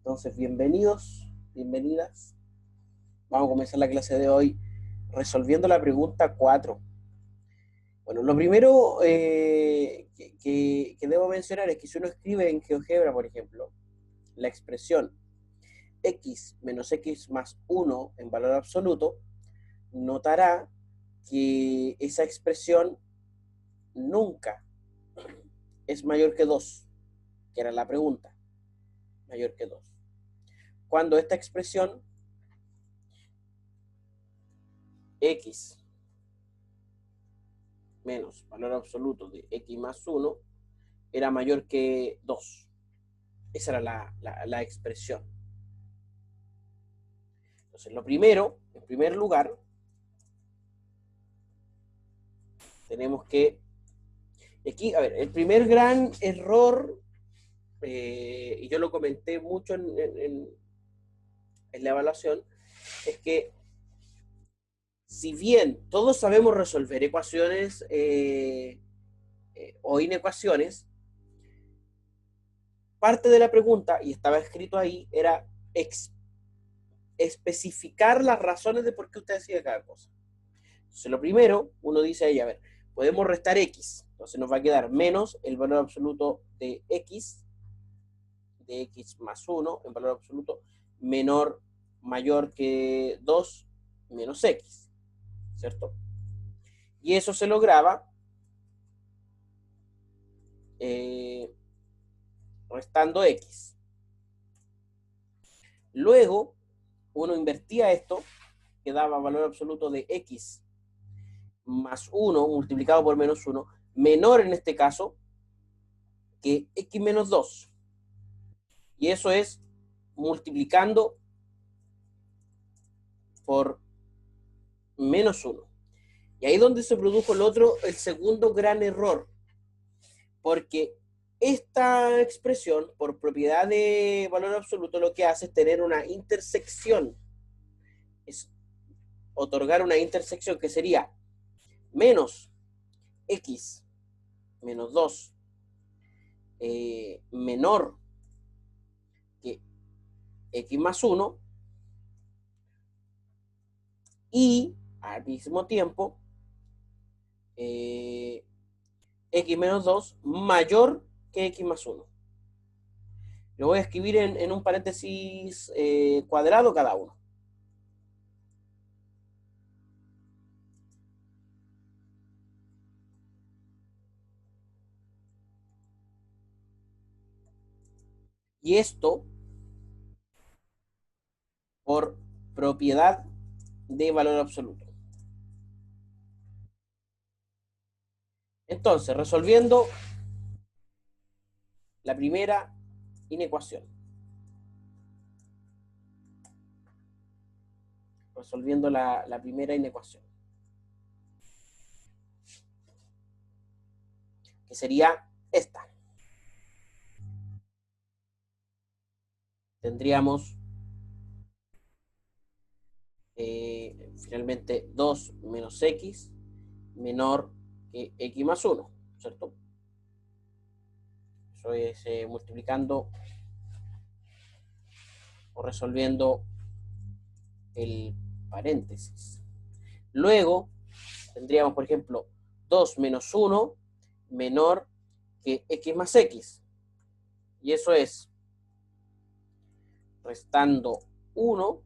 Entonces, bienvenidos, bienvenidas. Vamos a comenzar la clase de hoy resolviendo la pregunta 4. Bueno, lo primero que debo mencionar es que si uno escribe en GeoGebra, por ejemplo, la expresión x menos x más 1 en valor absoluto, notará que esa expresión nunca es mayor que 2, que era la pregunta, mayor que 2. Cuando esta expresión x menos valor absoluto de x más 1 era mayor que 2. Esa era la expresión. Entonces, lo primero, en primer lugar, tenemos que... Aquí, a ver, el primer gran error, y yo lo comenté mucho en la evaluación, es que si bien todos sabemos resolver ecuaciones o inecuaciones, parte de la pregunta, y estaba escrito ahí, era especificar las razones de por qué usted hacía cada cosa. Entonces, lo primero, uno dice ahí, a ver, podemos restar x, entonces nos va a quedar menos el valor absoluto de x más 1 en valor absoluto, mayor que 2 menos x, ¿cierto? Y eso se lograba restando x. Luego, uno invertía esto, que daba valor absoluto de x más 1 multiplicado por menos 1, menor en este caso que x menos 2. Y eso es multiplicando por menos 1. Y ahí es donde se produjo el segundo gran error, porque esta expresión, por propiedad de valor absoluto, lo que hace es tener una intersección, es otorgar una intersección que sería menos x menos 2 menor que x más 1 y al mismo tiempo x menos 2 mayor que x más 1. Lo voy a escribir en un paréntesis cuadrado cada uno. Y esto por propiedad de valor absoluto. Entonces, resolviendo la primera inecuación. Resolviendo la primera inecuación. Que sería esta. Tendríamos finalmente 2 menos x menor que x más 1, ¿cierto? Eso es multiplicando o resolviendo el paréntesis. Luego tendríamos, por ejemplo, 2 menos 1 menor que x más x. Y eso es restando 1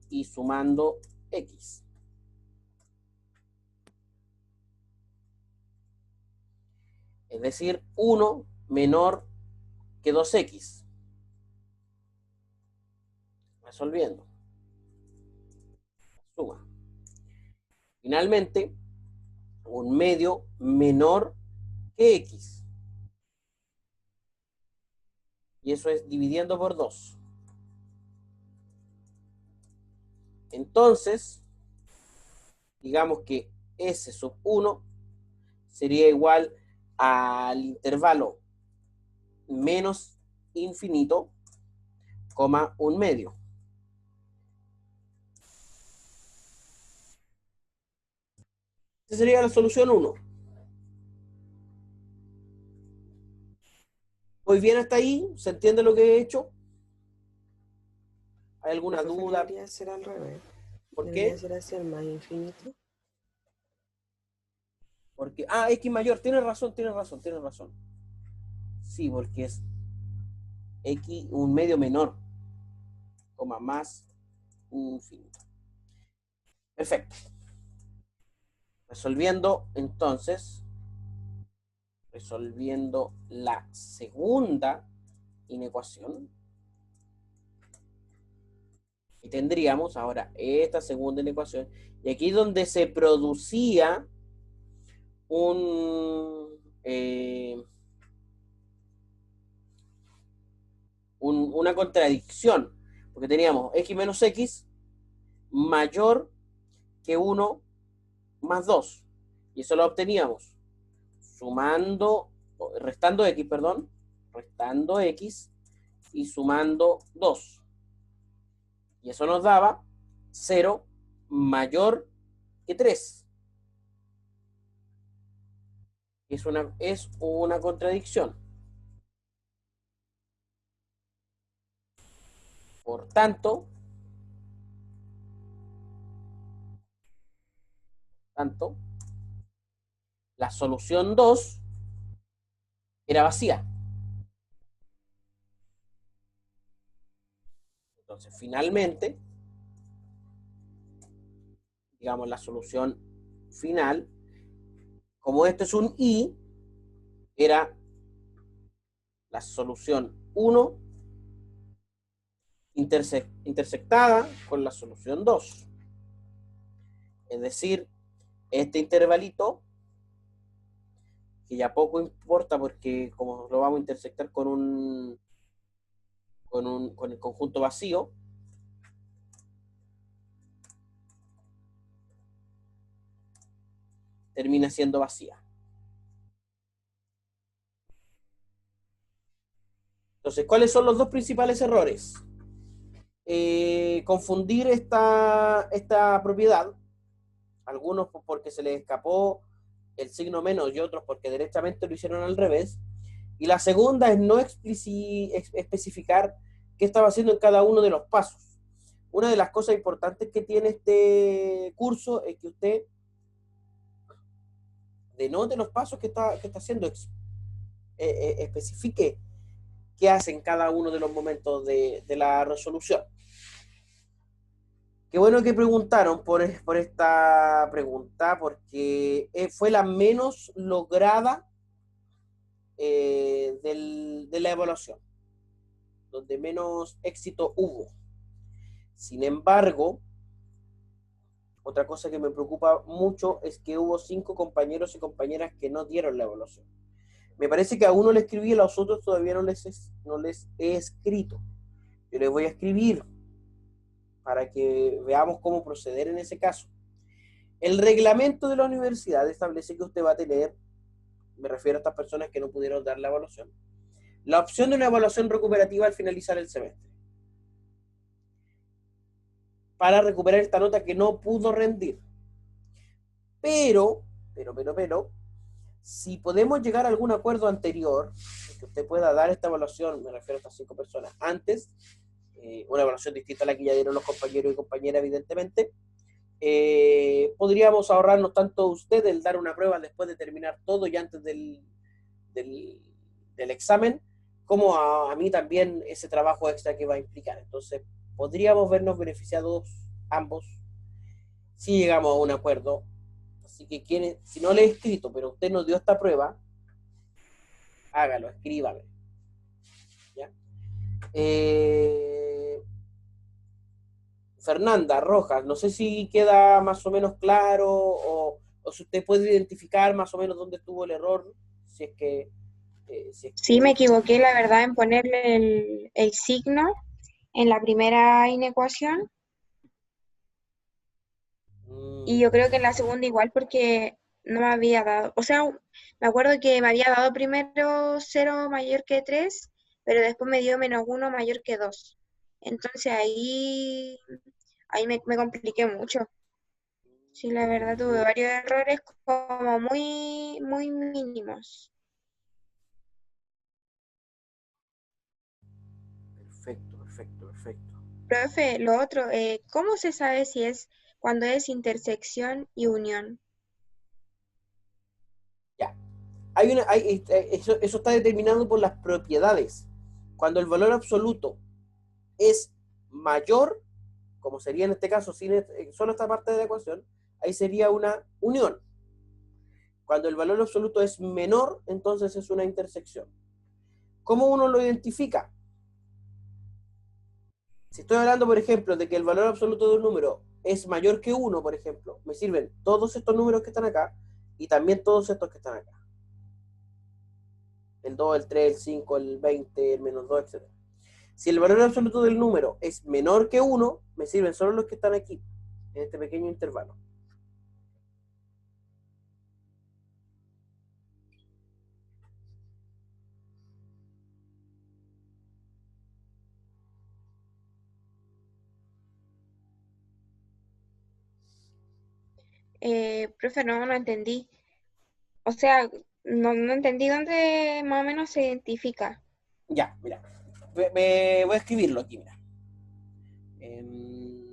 y sumando x. Es decir, 1 menor que 2x. Resolviendo. Suma. Finalmente, un medio menor que x. Y eso es dividiendo por 2. Entonces, digamos que s sub 1 sería igual al intervalo menos infinito, coma un medio. Esa sería la solución 1. ¿Voy bien hasta ahí? ¿Se entiende lo que he hecho? ¿Hay alguna Profe, no duda? debería ser al revés. ¿Por Debería qué? ser hacia el más infinito. Porque, ah, X mayor, tienes razón, tienes razón, tienes razón. Sí, porque es X un medio menor, coma más infinito. Perfecto. Resolviendo entonces, resolviendo la segunda inecuación. Y tendríamos ahora esta segunda inecuación. Y aquí donde se producía un, una contradicción. Porque teníamos x menos x mayor que 1 más 2. Y eso lo obteníamos sumando, restando x, perdón, restando x y sumando 2. Y eso nos daba 0 mayor que 3. Es una contradicción. Por tanto, la solución 2 era vacía. Entonces, finalmente, digamos, la solución final, como este es un i, era la solución 1 intersectada con la solución 2. Es decir, este intervalito, que ya poco importa porque como lo vamos a intersectar con el conjunto vacío, termina siendo vacía. Entonces, ¿cuáles son los dos principales errores? Confundir esta propiedad, algunos porque se les escapó el signo menos y otros porque directamente lo hicieron al revés. Y la segunda es no especificar qué estaba haciendo en cada uno de los pasos. Una de las cosas importantes que tiene este curso es que usted denote los pasos que está haciendo, especifique qué hace en cada uno de los momentos de la resolución. Qué bueno que preguntaron por esta pregunta, porque fue la menos lograda de la evaluación, donde menos éxito hubo. Sin embargo, otra cosa que me preocupa mucho es que hubo 5 compañeros y compañeras que no dieron la evaluación. Me parece que a uno le escribí y a los otros todavía no les he escrito. Yo les voy a escribir para que veamos cómo proceder en ese caso. El reglamento de la universidad establece que usted va a tener, me refiero a estas personas que no pudieron dar la evaluación, la opción de una evaluación recuperativa al finalizar el semestre, para recuperar esta nota que no pudo rendir. Pero, si podemos llegar a algún acuerdo anterior, que usted pueda dar esta evaluación, me refiero a estas 5 personas, antes, una evaluación distinta a la que ya dieron los compañeros y compañeras, evidentemente, podríamos ahorrarnos tanto usted el dar una prueba después de terminar todo y antes del, del examen, como a mí también ese trabajo extra que va a implicar. Entonces, podríamos vernos beneficiados ambos si llegamos a un acuerdo. Así que si no le he escrito, pero usted nos dio esta prueba, hágalo, escríbame. ¿Ya? Fernanda Rojas, no sé si queda más o menos claro o si usted puede identificar más o menos dónde estuvo el error, si es que... si es Sí, me que equivoqué, la verdad, en ponerle el signo en la primera inecuación y mm, yo creo que en la segunda igual porque no me había dado, o sea, me acuerdo que me había dado primero 0 mayor que 3, pero después me dio -1 mayor que 2. Entonces ahí me compliqué mucho. Sí, la verdad tuve varios errores como muy mínimos. perfecto, perfecto, perfecto. Profe, lo otro, ¿cómo se sabe si es cuando es intersección y unión? Ya. Eso está determinado por las propiedades. Cuando el valor absoluto es mayor, como sería en este caso solo esta parte de la ecuación, ahí sería una unión. Cuando el valor absoluto es menor, entonces es una intersección. ¿Cómo uno lo identifica? Si estoy hablando, por ejemplo, de que el valor absoluto de un número es mayor que 1, por ejemplo, me sirven todos estos números que están acá y también todos estos que están acá. El 2, el 3, el 5, el 20, el menos 2, etc. Si el valor absoluto del número es menor que 1, me sirven solo los que están aquí, en este pequeño intervalo. Profe, no entendí. O sea, no entendí dónde más o menos se identifica. Ya, mira. Me voy a escribirlo aquí, mira.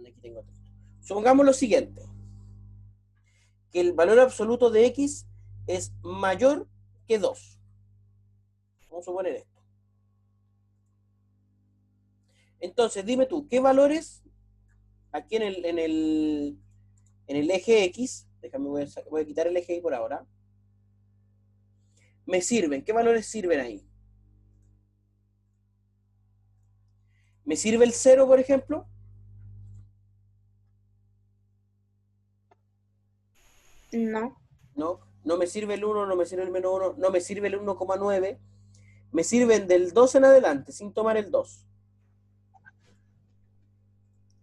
Aquí tengo todo. Supongamos lo siguiente. Que el valor absoluto de x es mayor que 2. Vamos a suponer esto. Entonces, dime tú, ¿qué valores aquí en el eje X, déjame, voy a quitar el eje Y por ahora, me sirven? ¿Qué valores sirven ahí? ¿Me sirve el 0, por ejemplo? No, No, no me sirve el 1, no me sirve el menos 1, no me sirve el 1,9. Me sirven del 2 en adelante, sin tomar el 2.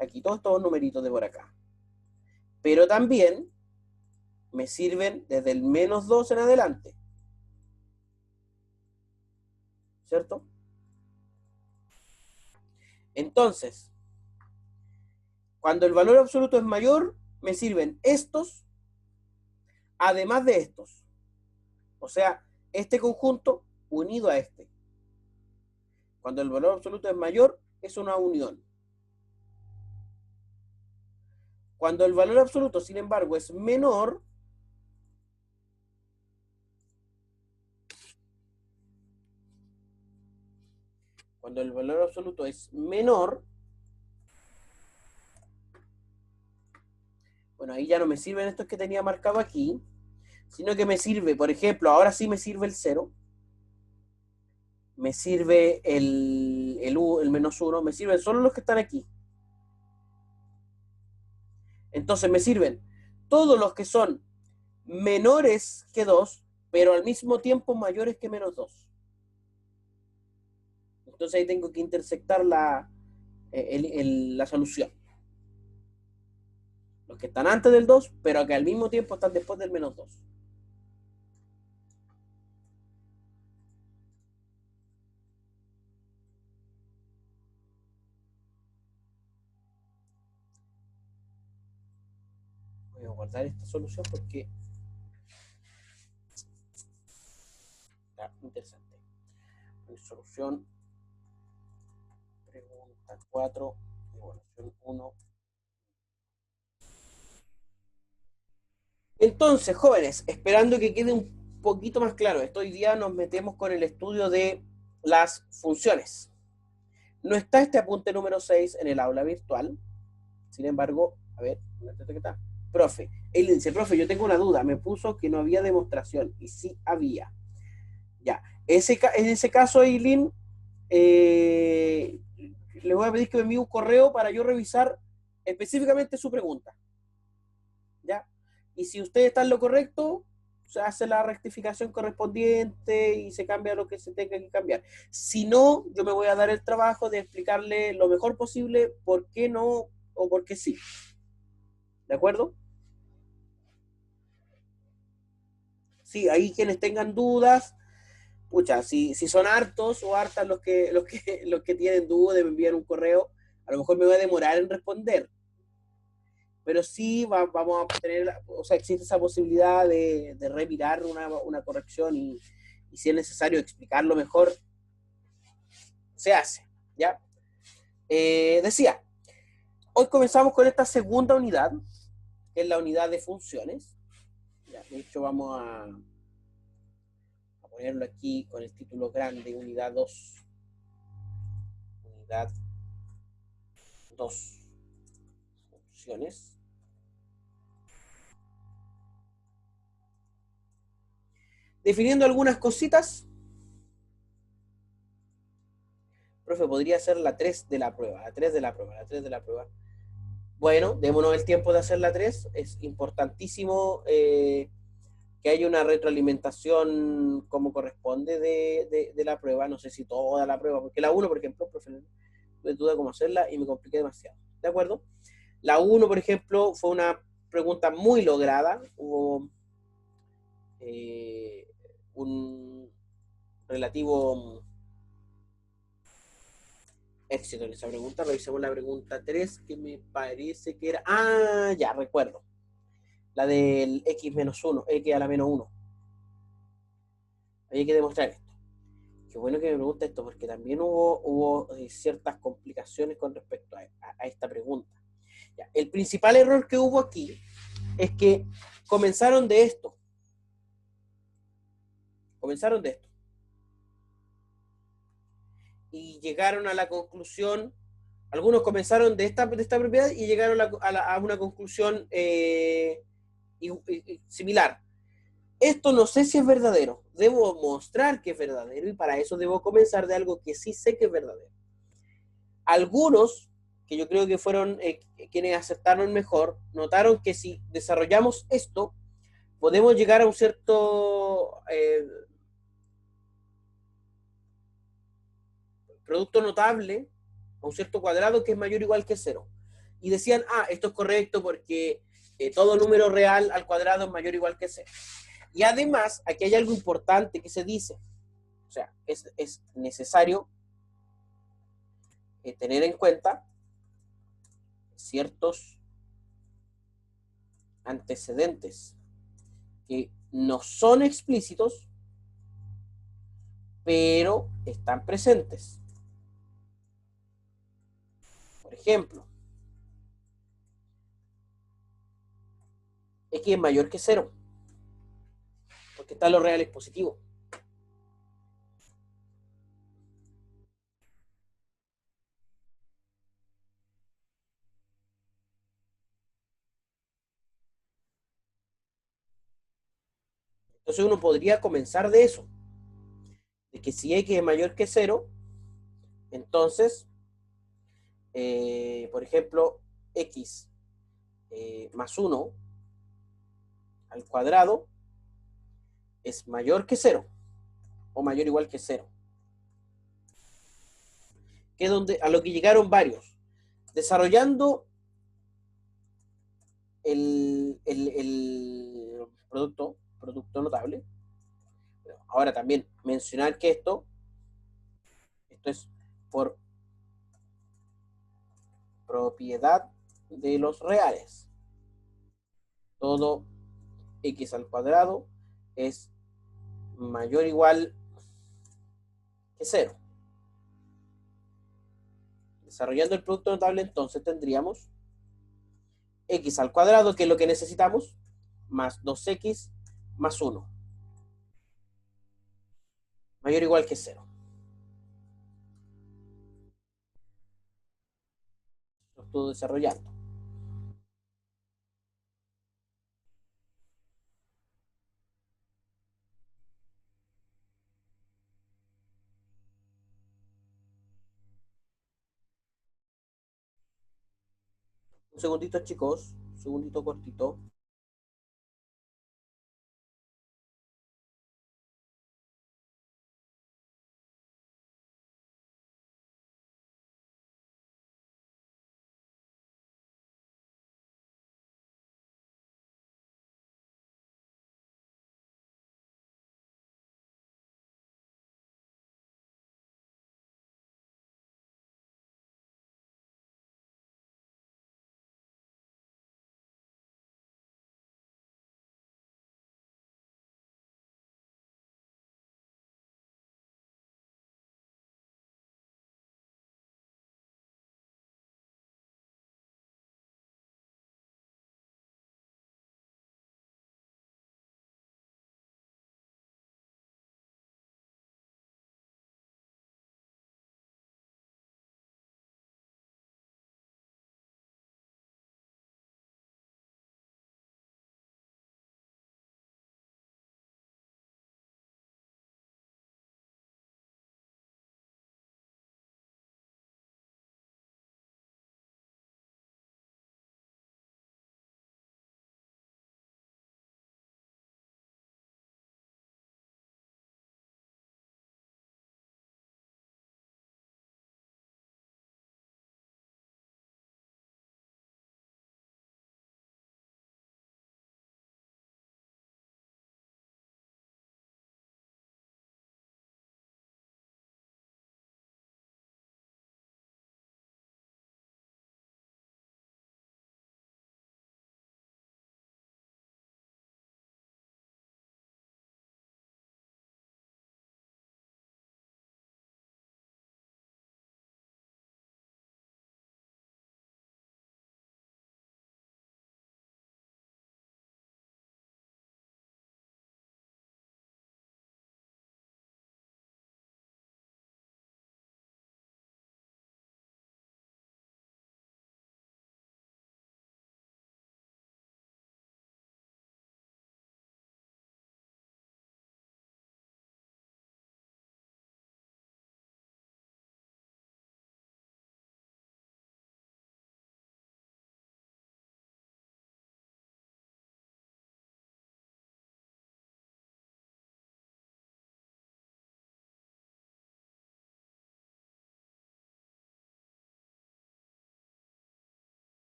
Aquí todos estos numeritos de por acá. Pero también me sirven desde el menos 2 en adelante. ¿Cierto? Entonces, cuando el valor absoluto es mayor, me sirven estos, además de estos. O sea, este conjunto unido a este. Cuando el valor absoluto es mayor, es una unión. Cuando el valor absoluto, sin embargo, es menor, cuando el valor absoluto es menor, bueno, ahí ya no me sirven estos que tenía marcado aquí, sino que me sirve, por ejemplo, ahora sí me sirve el 0, me sirve el menos 1, me sirven solo los que están aquí. Entonces me sirven todos los que son menores que 2, pero al mismo tiempo mayores que menos 2. Entonces ahí tengo que intersectar la solución. Los que están antes del 2, pero que al mismo tiempo están después del menos 2. Voy a guardar esta solución porque está interesante. Solución, pregunta 4, evaluación 1. Entonces, jóvenes, esperando que quede un poquito más claro, hoy día nos metemos con el estudio de las funciones. No está este apunte número 6 en el aula virtual. Sin embargo, a ver, ¿dónde está? Profe, él dice, profe, yo tengo una duda, me puso que no había demostración, y sí había. Ya, en ese caso, Eileen, le voy a pedir que me envíe un correo para yo revisar específicamente su pregunta. ¿Ya? Y si usted está en lo correcto, se hace la rectificación correspondiente y se cambia lo que se tenga que cambiar. Si no, yo me voy a dar el trabajo de explicarle lo mejor posible por qué no o por qué sí. ¿De acuerdo? Sí, ahí quienes tengan dudas, pucha, si son hartos o hartas los que tienen dudas, me envían un correo, a lo mejor me voy a demorar en responder, pero sí vamos a tener, o sea, existe esa posibilidad de revirar una corrección y si es necesario explicarlo mejor, se hace, ¿ya? Decía, Hoy comenzamos con esta segunda unidad, que es la unidad de funciones. Ya, de hecho, vamos a ponerlo aquí con el título grande, unidad 2. Unidad 2. Funciones. Definiendo algunas cositas. Profe, podría ser la 3 de la prueba, la 3 de la prueba, la 3 de la prueba. Bueno, démonos el tiempo de hacer la 3. Es importantísimo que haya una retroalimentación como corresponde de la prueba. No sé si toda la prueba, porque la 1, por ejemplo, profe, tuve duda cómo hacerla y me compliqué demasiado. ¿De acuerdo? La 1, por ejemplo, fue una pregunta muy lograda. Hubo un relativo éxito en esa pregunta. Revisemos la pregunta 3, que me parece que era... Ah, ya, recuerdo. La del x-1, x a la menos 1. Había que demostrar esto. Qué bueno que me pregunta esto, porque también hubo ciertas complicaciones con respecto a esta pregunta. Ya, el principal error que hubo aquí es que comenzaron de esto. Comenzaron de esto. Y llegaron a la conclusión, algunos comenzaron de esta propiedad y llegaron a una conclusión similar. Esto no sé si es verdadero, debo mostrar que es verdadero y para eso debo comenzar de algo que sí sé que es verdadero. Algunos, que yo creo que fueron quienes aceptaron mejor, notaron que si desarrollamos esto, podemos llegar a un cierto producto notable, a un cierto cuadrado que es mayor o igual que 0. Y decían, esto es correcto porque todo número real al cuadrado es mayor o igual que 0. Y además, aquí hay algo importante que se dice. O sea, es necesario tener en cuenta ciertos antecedentes que no son explícitos, pero están presentes. Por ejemplo, x es mayor que 0, porque está lo real es positivo. Entonces uno podría comenzar de eso, de que si x es mayor que 0, entonces, por ejemplo, x más 1 al cuadrado es mayor que 0, o mayor o igual que 0. Que es a lo que llegaron varios. Desarrollando el producto notable. Ahora también mencionar que esto es por propiedad de los reales. Todo x al cuadrado es mayor o igual que 0. Desarrollando el producto notable, entonces tendríamos x al cuadrado, que es lo que necesitamos, más 2x más 1. Mayor o igual que 0. Lo estoy desarrollando. Un segundito, chicos. Un segundito cortito.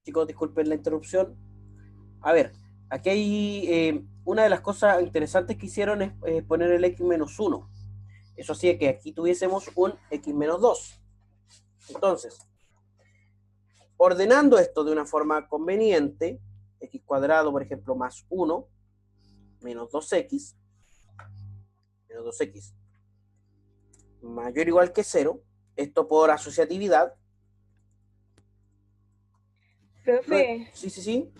Chicos, disculpen la interrupción. A ver, aquí hay una de las cosas interesantes que hicieron es poner el x menos 1. Eso hacía que aquí tuviésemos un x menos 2. Entonces, ordenando esto de una forma conveniente, x cuadrado, por ejemplo, más 1, menos 2x, mayor o igual que 0, esto por asociatividad. Profe, Sí.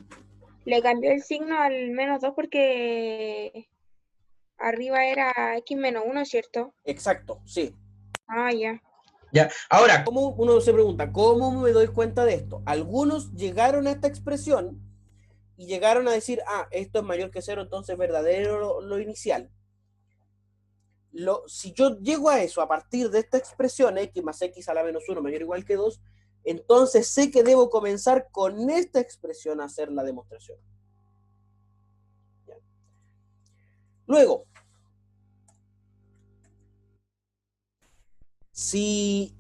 le cambió el signo al -2 porque arriba era x-1, ¿cierto? Exacto, sí. Ah, ya. Ya, ahora, ¿Cómo uno se pregunta, cómo me doy cuenta de esto? Algunos llegaron a esta expresión y llegaron a decir, esto es mayor que 0, entonces verdadero lo inicial. Si yo llego a eso a partir de esta expresión, x más x a la menos 1 mayor o igual que 2, entonces sé que debo comenzar con esta expresión a hacer la demostración. ¿Ya? Luego, si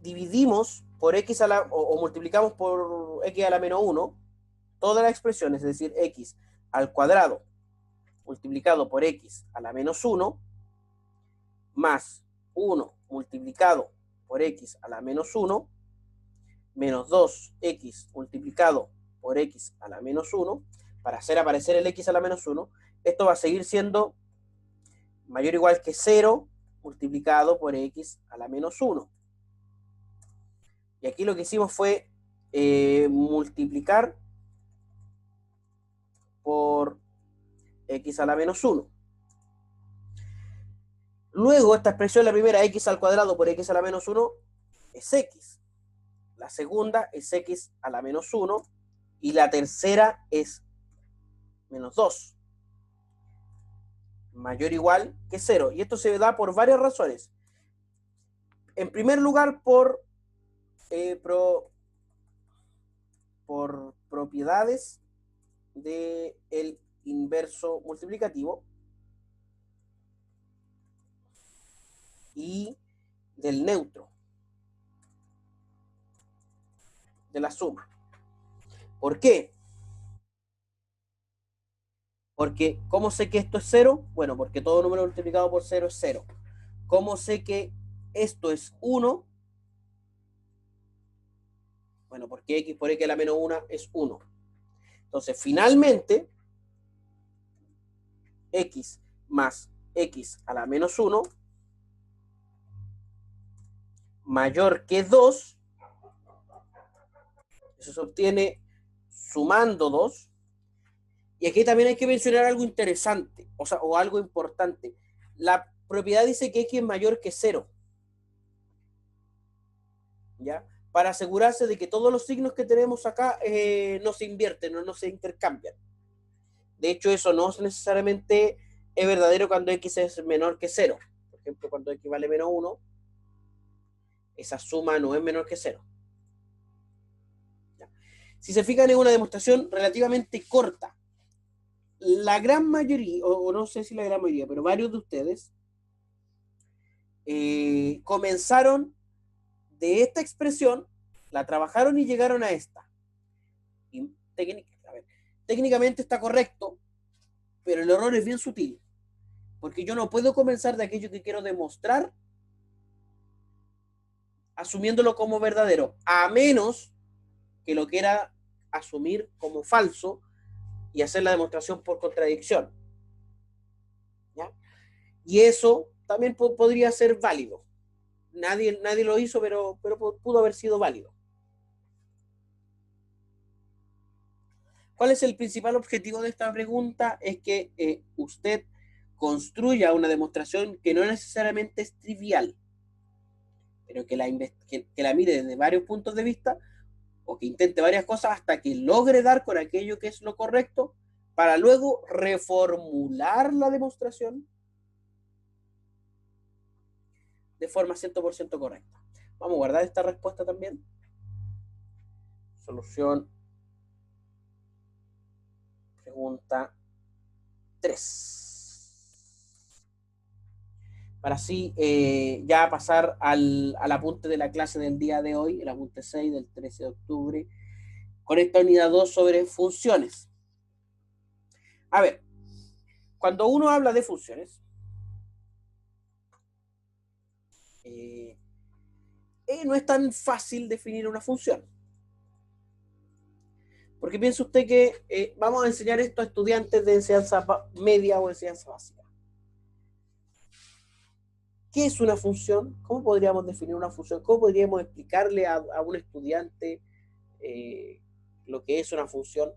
dividimos por x o multiplicamos por x a la menos 1, todas las expresiones, es decir, x al cuadrado multiplicado por x a la menos 1, más 1 multiplicado por x a la menos 1, menos 2x multiplicado por x a la menos 1, para hacer aparecer el x a la menos 1, esto va a seguir siendo mayor o igual que 0 multiplicado por x a la menos 1. Y aquí lo que hicimos fue multiplicar por x a la menos 1. Luego, esta expresión, la primera, x al cuadrado por x a la menos 1, es x. La segunda es x a la menos 1. Y la tercera es menos 2. Mayor o igual que 0. Y esto se da por varias razones. En primer lugar, por propiedades del inverso multiplicativo y del neutro, de la suma. ¿Por qué? Porque, ¿cómo sé que esto es 0? Bueno, porque todo número multiplicado por 0 es 0. ¿Cómo sé que esto es 1? Bueno, porque x por x a la menos 1 es 1. Entonces, finalmente, x más x a la menos 1 mayor que 2, eso se obtiene sumando 2. Y aquí también hay que mencionar algo interesante, o algo importante. La propiedad dice que x es mayor que 0. ¿Ya? Para asegurarse de que todos los signos que tenemos acá no se invierten o no se intercambian. De hecho, eso no necesariamente es verdadero cuando x es menor que 0. Por ejemplo, cuando x vale menos 1, esa suma no es menor que 0. ¿Ya? Si se fijan, es una demostración relativamente corta. La gran mayoría, o no sé si la gran mayoría, pero varios de ustedes comenzaron de esta expresión, la trabajaron y llegaron a esta. Y técnicamente está correcto, pero el error es bien sutil, porque yo no puedo comenzar de aquello que quiero demostrar asumiéndolo como verdadero, a menos que lo quiera asumir como falso y hacer la demostración por contradicción. ¿Ya? Y eso también podría ser válido. Nadie lo hizo, pero pudo haber sido válido. ¿Cuál es el principal objetivo de esta pregunta? Es que usted construya una demostración que no necesariamente es trivial, pero que la mire desde varios puntos de vista, o que intente varias cosas hasta que logre dar con aquello que es lo correcto, para luego reformular la demostración de forma 100% correcta. Vamos a guardar esta respuesta también. Solución. Pregunta 3. Para así ya pasar al apunte de la clase del día de hoy, el apunte 6 del 13 de octubre, con esta unidad 2 sobre funciones. A ver, cuando uno habla de funciones, no es tan fácil definir una función. Porque piensa usted que vamos a enseñar esto a estudiantes de enseñanza media o enseñanza básica. ¿Qué es una función? ¿Cómo podríamos definir una función? ¿Cómo podríamos explicarle a un estudiante lo que es una función?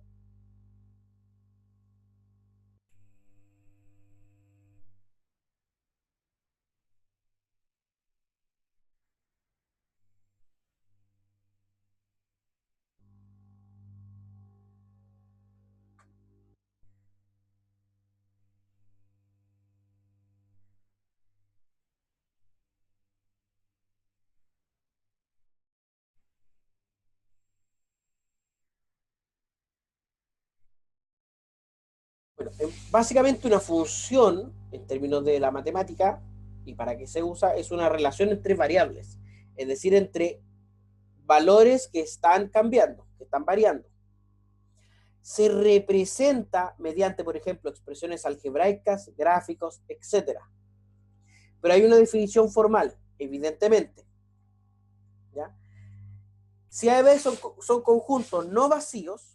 Bueno, básicamente una función, en términos de la matemática, y para qué se usa, es una relación entre variables, es decir, entre valores que están cambiando, que están variando. Se representa mediante, por ejemplo, expresiones algebraicas, gráficos, etc. Pero hay una definición formal, evidentemente. ¿Ya? Si A y B son conjuntos no vacíos,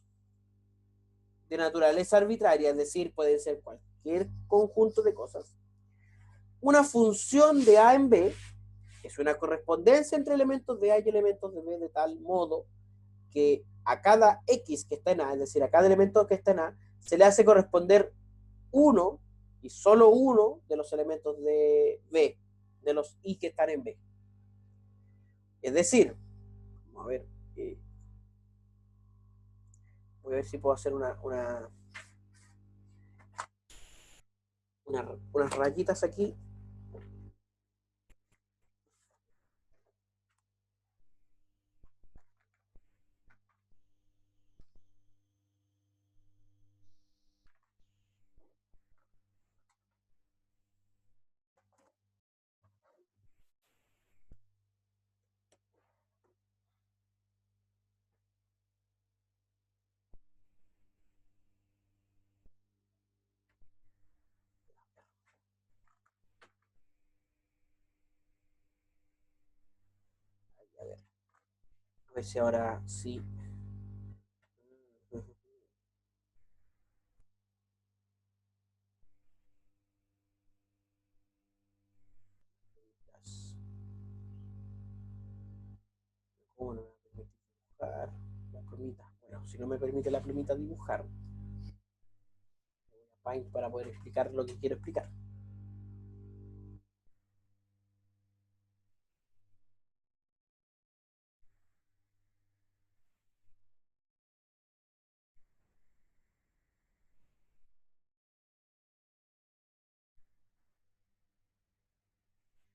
de naturaleza arbitraria, es decir, pueden ser cualquier conjunto de cosas, una función de A en B es una correspondencia entre elementos de A y elementos de B de tal modo que a cada X que está en A, es decir, a cada elemento que está en A, se le hace corresponder uno y solo uno de los elementos de B, de los I que están en B. Es decir, vamos a ver, voy a ver si puedo hacer unas rayitas aquí. A ver si ahora sí. ¿Cómo no me permite dibujar la plumita? Bueno, si no me permite la plumita dibujar, voy a Paint para poder explicar lo que quiero explicar.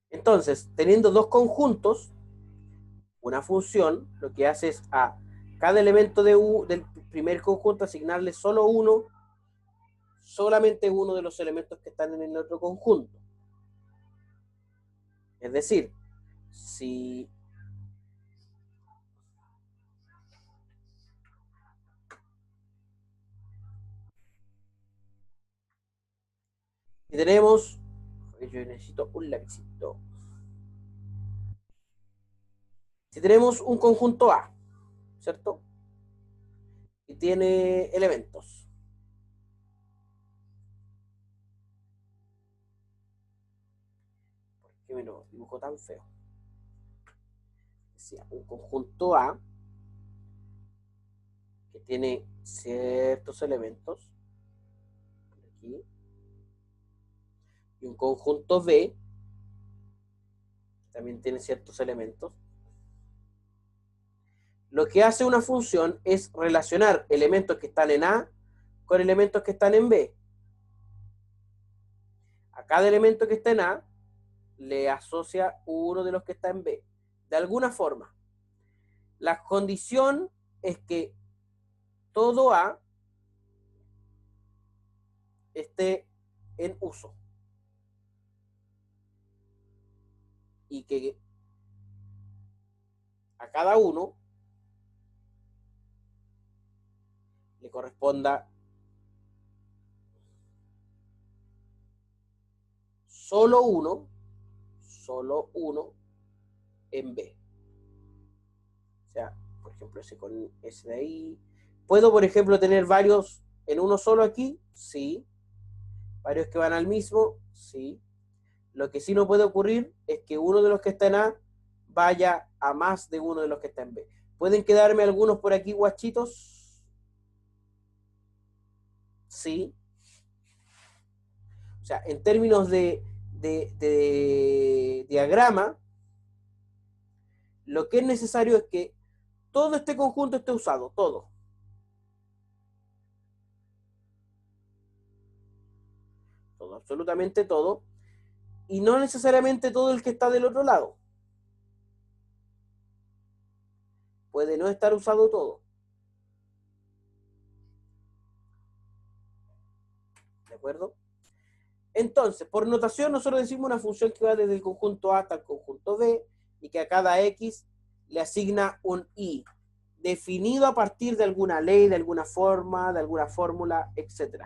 Entonces, teniendo dos conjuntos, una función lo que hace es a cada elemento del primer conjunto asignarle solamente uno de los elementos que están en el otro conjunto. Es decir, si tenemos, yo necesito un lapicito. Si tenemos un conjunto A, ¿cierto? Y tiene elementos. ¿Por qué me lo dibujo tan feo? Decía, un conjunto A que tiene ciertos elementos, por aquí, y un conjunto B que también tiene ciertos elementos. Lo que hace una función es relacionar elementos que están en A con elementos que están en B. A cada elemento que está en A le asocia uno de los que está en B. De alguna forma, la condición es que todo A esté en uso. Y que a cada uno le corresponda solo uno en B. O sea, por ejemplo, ese con ese de ahí. ¿Puedo, por ejemplo, tener varios en uno solo aquí? Sí. ¿Varios que van al mismo? Sí. Lo que sí no puede ocurrir es que uno de los que está en A vaya a más de uno de los que está en B. ¿Pueden quedarme algunos por aquí guachitos? Sí. O sea, en términos de diagrama, lo que es necesario es que todo este conjunto esté usado, todo. Todo, absolutamente todo. Y no necesariamente todo el que está del otro lado. Puede no estar usado todo. ¿De acuerdo? Entonces, por notación, nosotros decimos una función que va desde el conjunto A hasta el conjunto B y que a cada X le asigna un I, definido a partir de alguna ley, de alguna forma, de alguna fórmula, etc.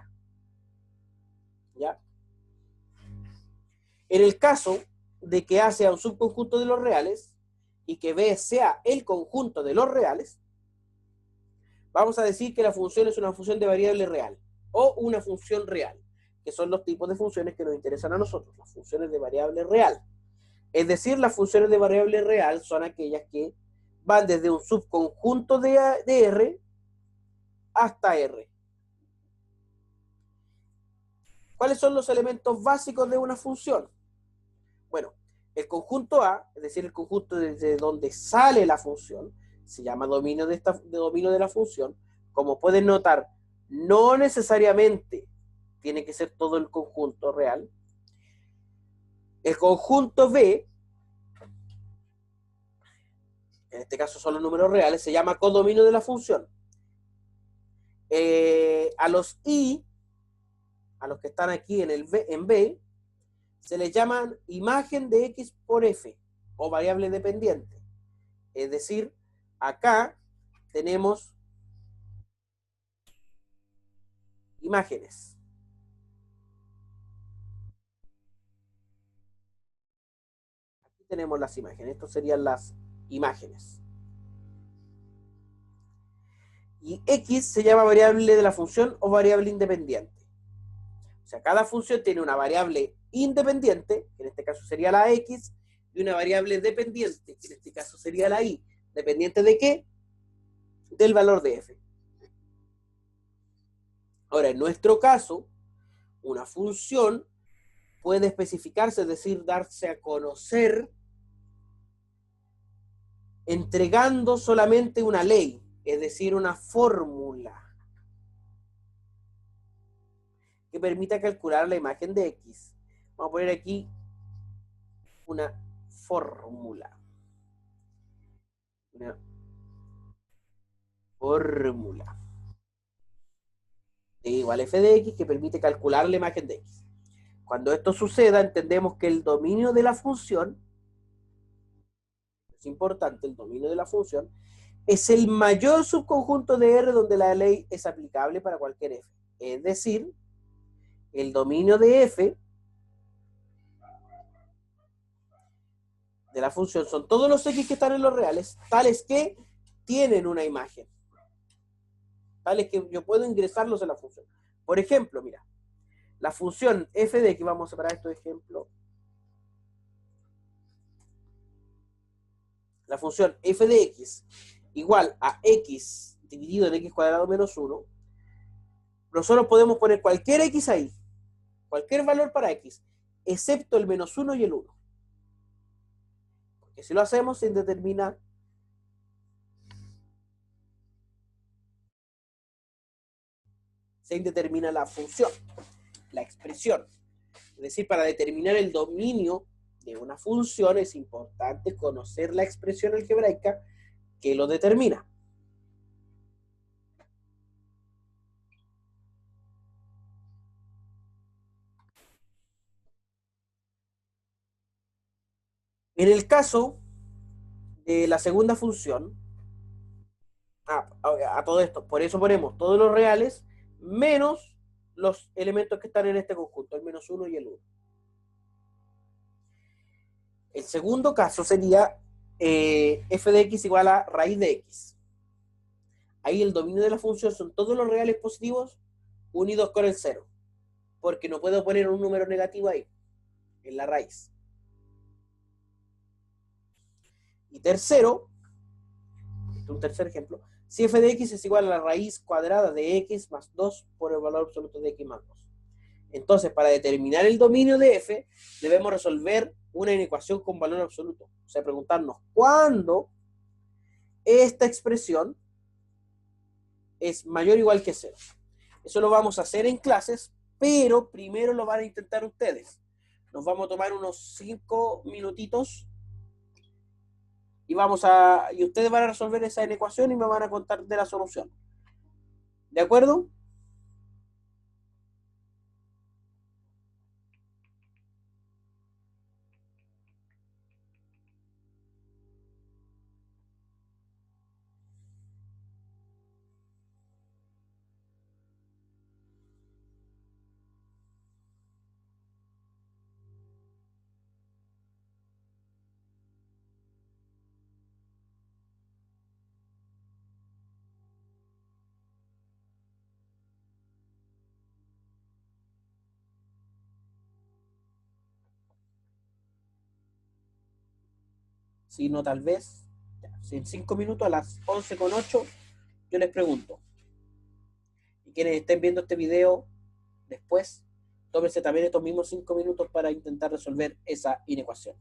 ¿Ya? En el caso de que A sea un subconjunto de los reales y que B sea el conjunto de los reales, vamos a decir que la función es una función de variable real o una función real, que son los tipos de funciones que nos interesan a nosotros, las funciones de variable real. Es decir, las funciones de variable real son aquellas que van desde un subconjunto de R hasta R. ¿Cuáles son los elementos básicos de una función? Bueno, el conjunto A, es decir, el conjunto desde donde sale la función, se llama dominio dominio de la función. Como pueden notar, no necesariamente tiene que ser todo el conjunto real. El conjunto B, en este caso son los números reales, se llama codominio de la función. A los I, a los que están aquí en B, se les llaman imagen de X por F, o variable dependiente. Es decir, acá tenemos imágenes. Aquí tenemos las imágenes. Estas serían las imágenes. Y X se llama variable de la función o variable independiente. O sea, cada función tiene una variable independiente, que en este caso sería la X, y una variable dependiente, que en este caso sería la Y. ¿Dependiente de qué? Del valor de F. Ahora, en nuestro caso, una función puede especificarse, es decir, darse a conocer, entregando solamente una ley, es decir, una fórmula que permita calcular la imagen de X. Vamos a poner aquí una fórmula. Una fórmula. E igual f de X que permite calcular la imagen de X. Cuando esto suceda, entendemos que el dominio de la función, es importante, el dominio de la función, es el mayor subconjunto de R donde la ley es aplicable para cualquier F. Es decir, el dominio de F de la función son todos los X que están en los reales, tales que tienen una imagen. Tales que yo puedo ingresarlos en la función. Por ejemplo, mira, la función f de X, vamos a separar estos ejemplos. La función f de X igual a X dividido en X cuadrado menos 1. Nosotros podemos poner cualquier X ahí, cualquier valor para X, excepto el menos 1 y el 1. Porque si lo hacemos, se indetermina la función, la expresión. Es decir, para determinar el dominio de una función es importante conocer la expresión algebraica que lo determina. En el caso de la segunda función, a todo esto, por eso ponemos todos los reales menos los elementos que están en este conjunto, el menos 1 y el 1. El segundo caso sería f de x igual a raíz de x. Ahí el dominio de la función son todos los reales positivos unidos con el 0, porque no puedo poner un número negativo ahí, en la raíz. Y tercero, un tercer ejemplo, si f de x es igual a la raíz cuadrada de x más 2 por el valor absoluto de x más 2. Entonces, para determinar el dominio de f, debemos resolver una inecuación con valor absoluto. O sea, preguntarnos cuándo esta expresión es mayor o igual que 0. Eso lo vamos a hacer en clases, pero primero lo van a intentar ustedes. Nos vamos a tomar unos 5 minutitos y ustedes van a resolver esa inecuación y me van a contar de la solución. ¿De acuerdo? Si no, tal vez. Si en 5 minutos, a las 11:08, yo les pregunto. Y quienes estén viendo este video después, tómense también estos mismos 5 minutos para intentar resolver esa inecuación.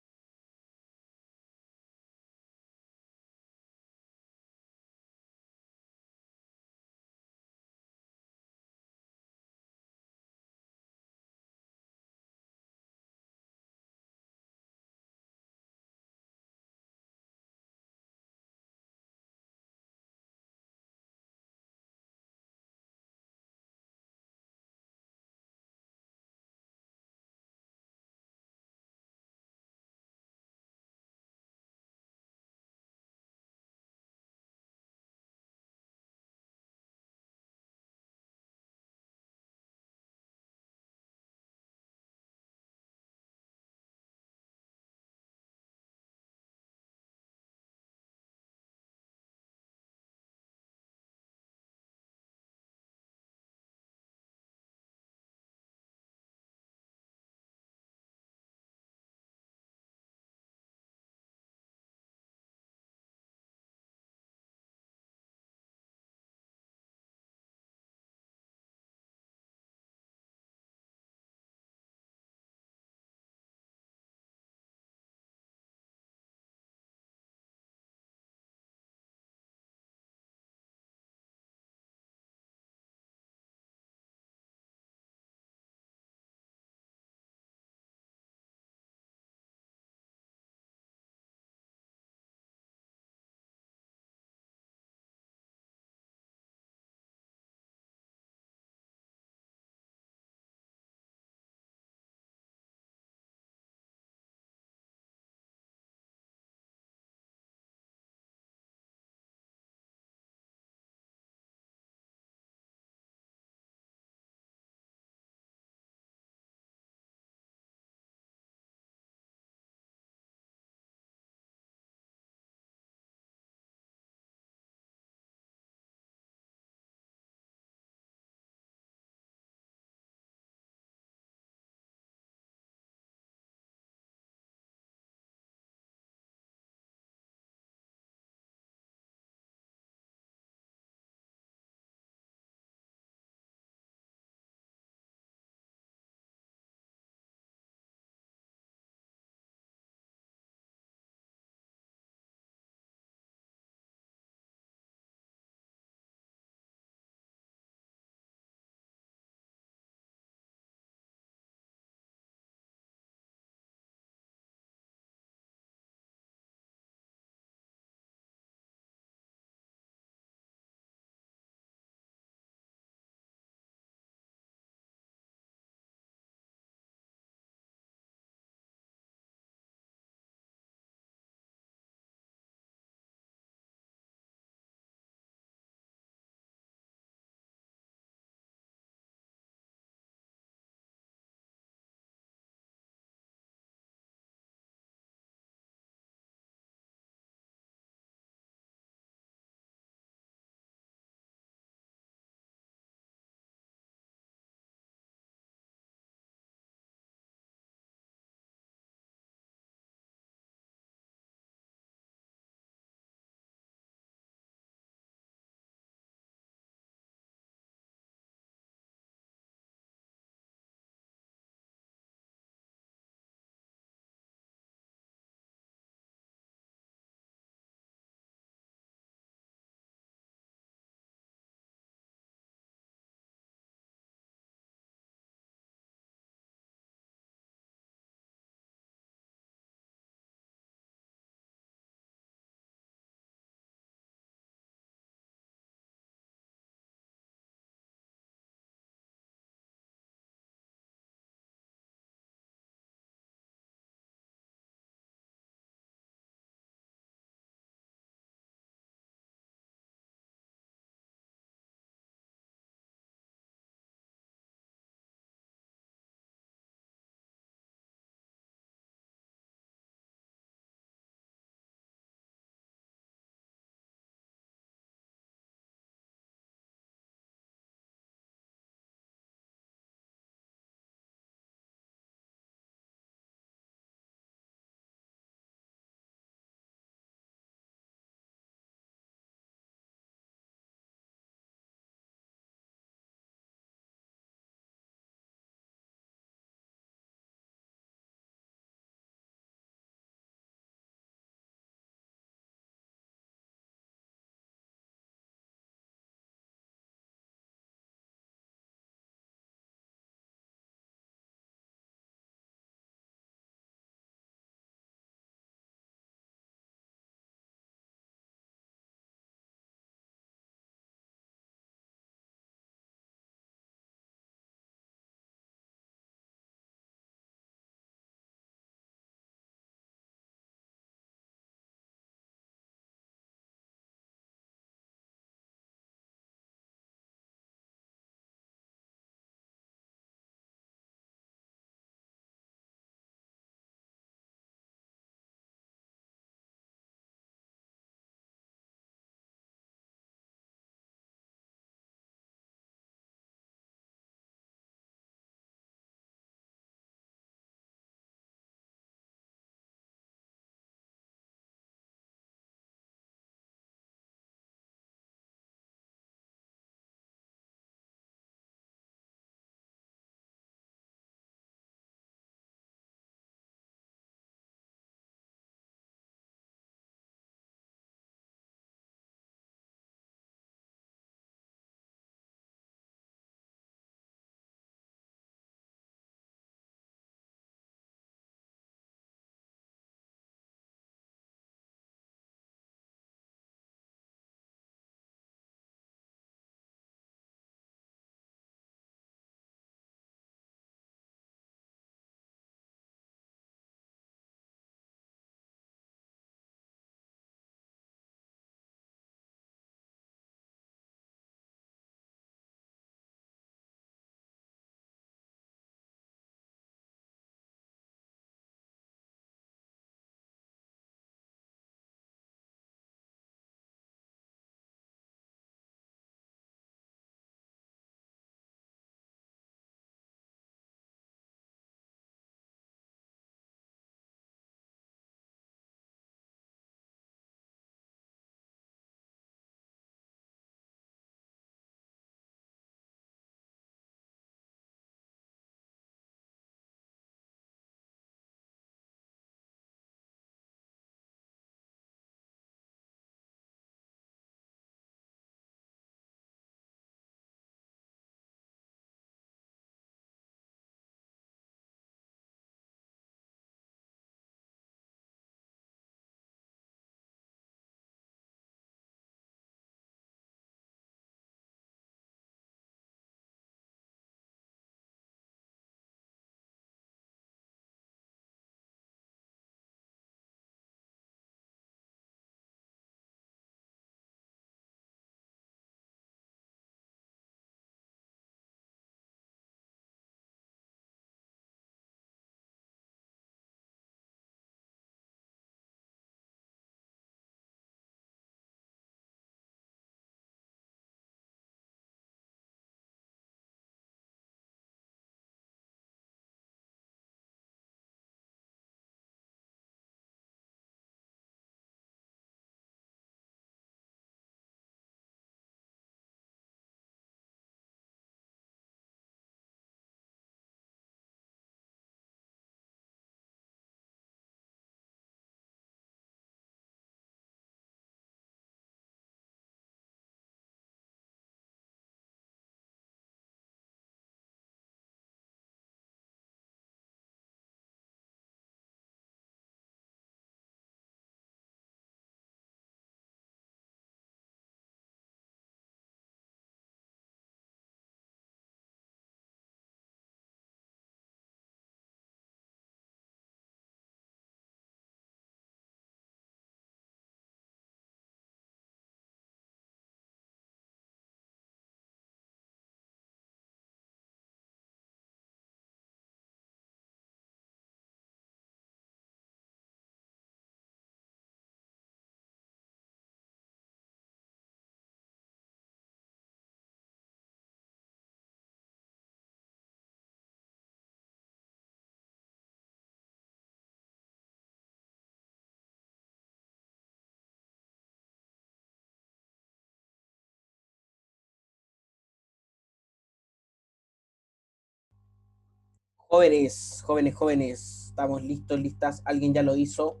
Jóvenes, jóvenes, jóvenes, estamos listos, listas. ¿Alguien ya lo hizo?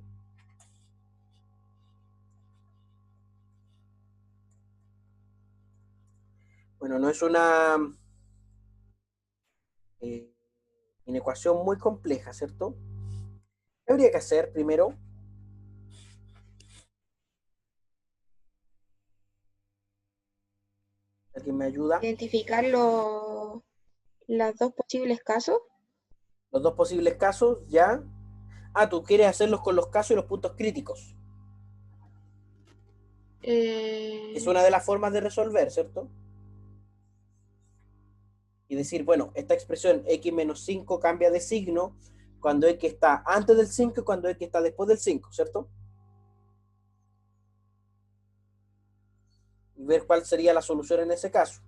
Bueno, no es eh, una ecuación muy compleja, ¿cierto? ¿Qué habría que hacer primero? ¿Alguien me ayuda? Identificar los dos posibles casos. Los dos posibles casos, ¿ya? Ah, tú quieres hacerlos con los casos y los puntos críticos. Es Eh, una de las formas de resolver, ¿cierto? Y decir, bueno, esta expresión x menos 5 cambia de signo cuando x está antes del 5 y cuando x está después del 5, ¿cierto? Y ver cuál sería la solución en ese caso.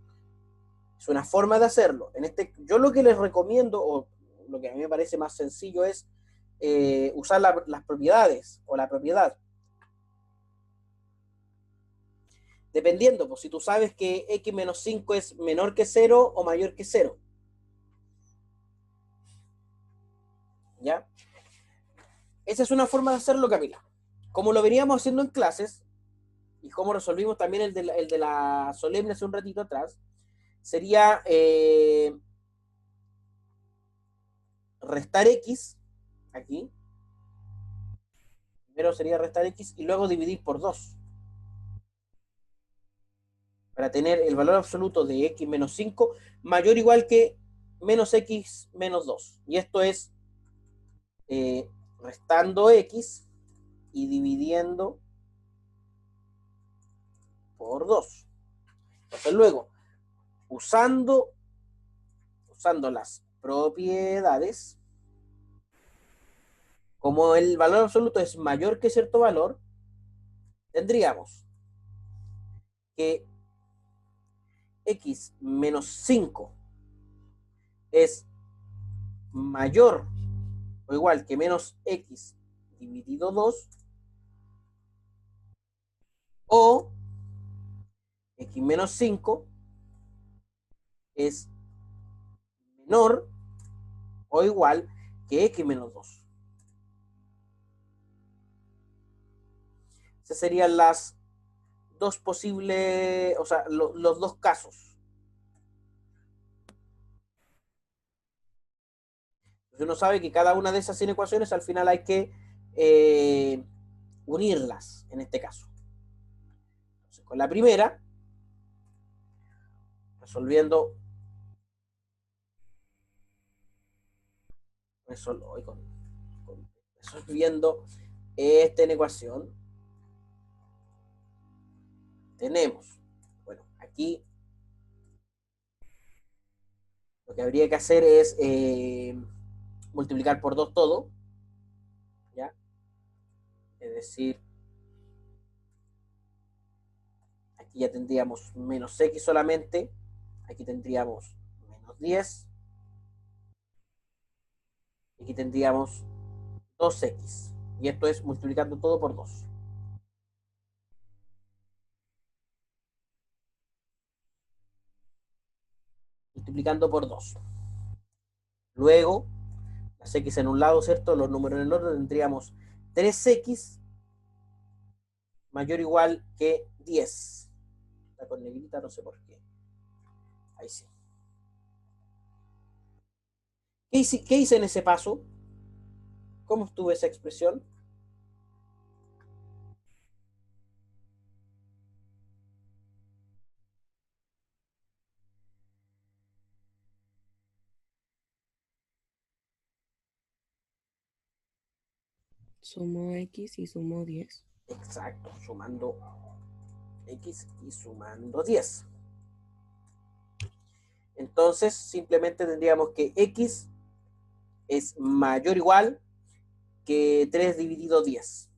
Es una forma de hacerlo. Yo lo que les recomiendo, o lo que a mí me parece más sencillo, es usar las propiedades o la propiedad. Dependiendo, pues si tú sabes que x menos 5 es menor que 0 o mayor que 0. ¿Ya? Esa es una forma de hacerlo, Camila. Como lo veníamos haciendo en clases, y como resolvimos también el de la solemne hace un ratito atrás, sería restar x, aquí. Primero sería restar x y luego dividir por 2. Para tener el valor absoluto de x menos 5 mayor o igual que menos x menos 2. Y esto es restando x y dividiendo por 2. Entonces luego, usando las propiedades, como el valor absoluto es mayor que cierto valor, tendríamos que x menos 5 es mayor o igual que menos x dividido 2, o x menos 5 es menor o igual que x menos 2. Esas serían las dos posibles, o sea, los dos casos. Entonces uno sabe que cada una de esas inecuaciones al final hay que unirlas, en este caso. Entonces, con la primera, resolviendo, resolviendo esta inecuación, tenemos, bueno, aquí lo que habría que hacer es multiplicar por 2 todo, ¿ya? Es decir, aquí ya tendríamos menos x solamente, aquí tendríamos menos 10, y aquí tendríamos 2x, y esto es multiplicando todo por 2. Multiplicando por 2. Luego, las x en un lado, ¿cierto? Los números en el otro, tendríamos 3x mayor o igual que 10. Está con negrita, no sé por qué. Ahí sí. ¿Qué hice en ese paso? ¿Cómo estuvo esa expresión? Sumo X y sumo 10. Exacto, sumando x y sumando 10. Entonces, simplemente tendríamos que x es mayor o igual que 3 dividido 10.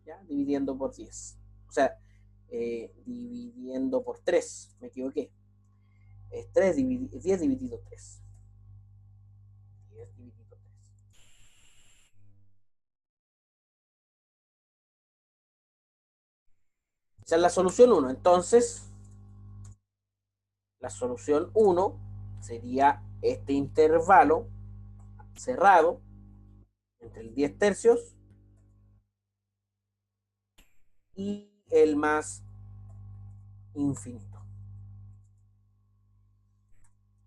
¿Ya? Dividiendo por 10. O sea, dividiendo por 3. Me equivoqué. Es 10 dividido 3. 10 dividido 3. Esa es la solución 1. Entonces, la solución 1 sería este intervalo cerrado entre el 10 tercios y el más infinito.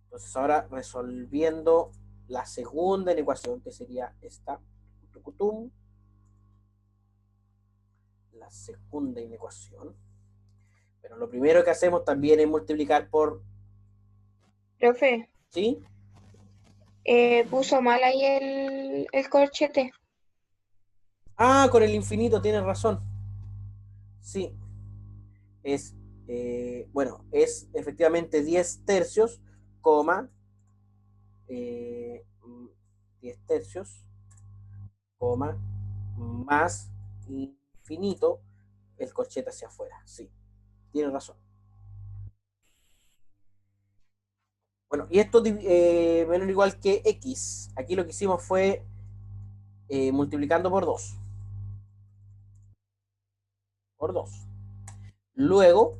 Entonces ahora resolviendo la segunda ecuación, que sería esta, la segunda inecuación. Pero lo primero que hacemos también es multiplicar por... Profe, ¿Sí? puso mal ahí el corchete. Ah, con el infinito, tienes razón. Sí, es, bueno, es efectivamente 10 tercios, coma, 10 tercios, coma, más infinito, el corchete hacia afuera. Sí, tienes razón. Bueno, y esto menor o igual que x. Aquí lo que hicimos fue multiplicando por 2. Por 2. Luego,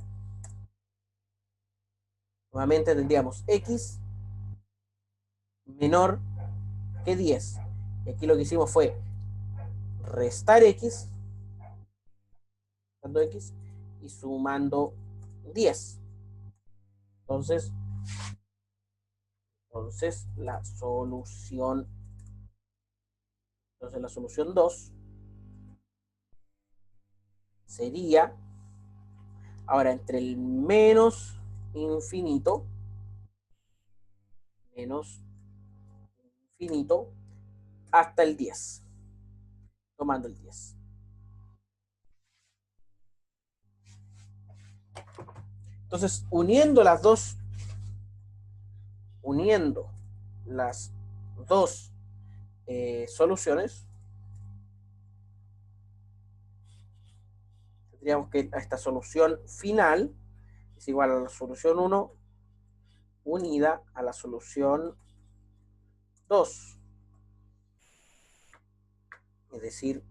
nuevamente tendríamos x menor que 10. Y aquí lo que hicimos fue restar x, dando x, y sumando 10. Entonces, la solución, la solución 2 sería, ahora entre el menos infinito hasta el 10, tomando el 10. Entonces, uniendo las dos soluciones, tendríamos que esta solución final es igual a la solución 1 unida a la solución 2. Es decir,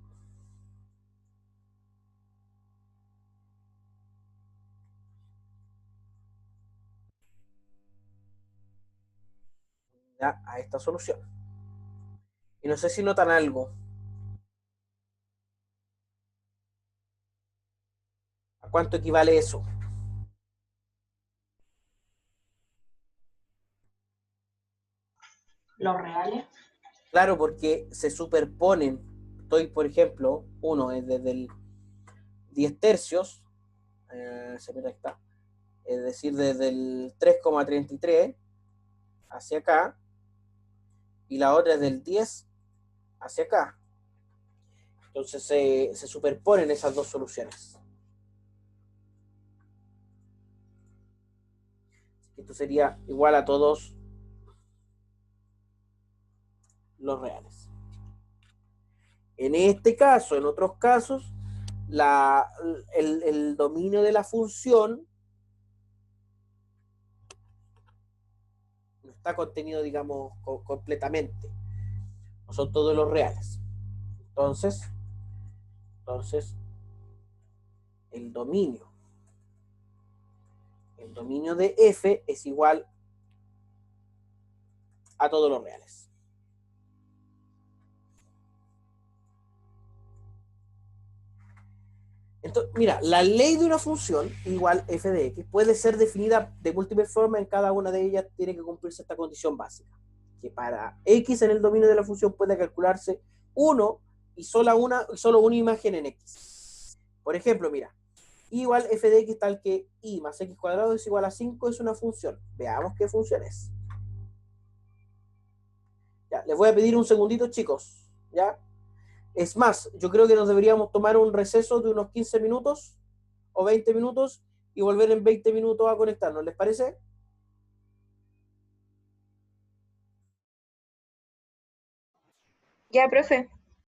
unida a esta solución. Y no sé si notan algo. ¿A cuánto equivale eso? Los reales. Claro, porque se superponen. Estoy, por ejemplo, uno es desde el 10 tercios, se mira está, es decir, desde el 3,33 hacia acá, y la otra es del 10 hacia acá. Entonces se superponen esas dos soluciones. Esto sería igual a todos los reales. En este caso, en otros casos, el dominio de la función no está contenido, digamos, completamente. No son todos los reales. Entonces, el dominio de f es igual a todos los reales. Entonces, mira, la ley de una función igual f de x puede ser definida de múltiples formas. En cada una de ellas tiene que cumplirse esta condición básica, que para x en el dominio de la función puede calcularse solo una imagen en x. Por ejemplo, mira, igual f de x tal que y más x cuadrado es igual a 5 es una función. Veamos qué función es. Ya, les voy a pedir un segundito, chicos. ¿Ya? Es más, yo creo que nos deberíamos tomar un receso de unos 15 minutos o 20 minutos y volver en 20 minutos a conectarnos. ¿Les parece? Ya, profe.